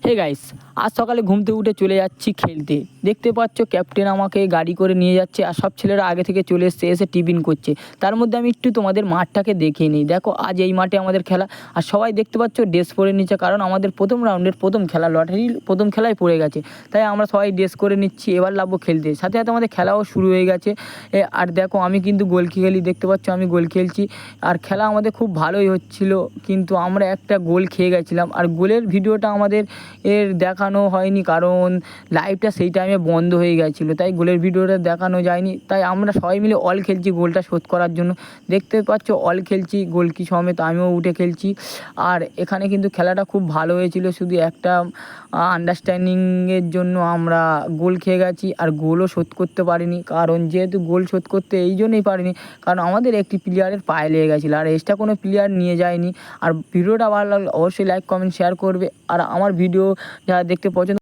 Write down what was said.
Hey guys, আজ সকালে ঘুম থেকে উঠে চলে যাচ্ছি খেলতে। দেখতে পাচ্ছ ক্যাপ্টেন আমাকে গাড়ি করে নিয়ে যাচ্ছে আর সব ছেলেরা আগে থেকে চলে এসছে, এসে টিফিন করছে। তার মধ্যে আমি একটু তোমাদের মাঠটাকে দেখিয়ে নিই। দেখো আজ এই মাঠে আমাদের খেলা, আর সবাই দেখতে পাচ্ছ ড্রেস পরে নিচ্ছে, কারণ আমাদের প্রথম রাউন্ডের প্রথম খেলা, লটারির প্রথম খেলায় পড়ে গেছে, তাই আমরা সবাই ড্রেস করে নিচ্ছি। এবার লাগবো খেলতে, সাথে সাথে আমাদের খেলাও শুরু হয়ে গেছে। আর দেখো আমি কিন্তু গোল খেলি, দেখতে পাচ্ছ আমি গোল খেলছি। আর খেলা আমাদের খুব ভালোই হচ্ছিল, কিন্তু আমরা একটা গোল খেয়ে গেছিলাম। আর গোলের ভিডিওটা আমাদের দেখানো হয়নি, কারণ লাইভটা সেই টাইমে বন্ধ হয়ে গেছিলো, তাই গোলের ভিডিওটা দেখানো যায়নি। তাই আমরা সবাই মিলে অল খেলছি গোলটা শোধ করার জন্য। দেখতে পাচ্ছ অল খেলছি, গোলকি সমেত আমিও উঠে খেলছি। আর এখানে কিন্তু খেলাটা খুব ভালো হয়েছিল, শুধু একটা আন্ডারস্ট্যান্ডিংয়ের জন্য আমরা গোল খেয়ে গেছি আর গোলও শোধ করতে পারিনি। কারণ যেহেতু গোল শোধ করতে এই জন্যই পারিনি, কারণ আমাদের একটি প্লেয়ারের পায়ে লেগে গেছিলো, আর এক্সট্রা কোনো প্লেয়ার নিয়ে যায়নি। আর ভিডিওটা ভালো লাগলে অবশ্যই লাইক কমেন্ট শেয়ার করবে। আর আমার ভিডিও যারা দেখতে পছন্দ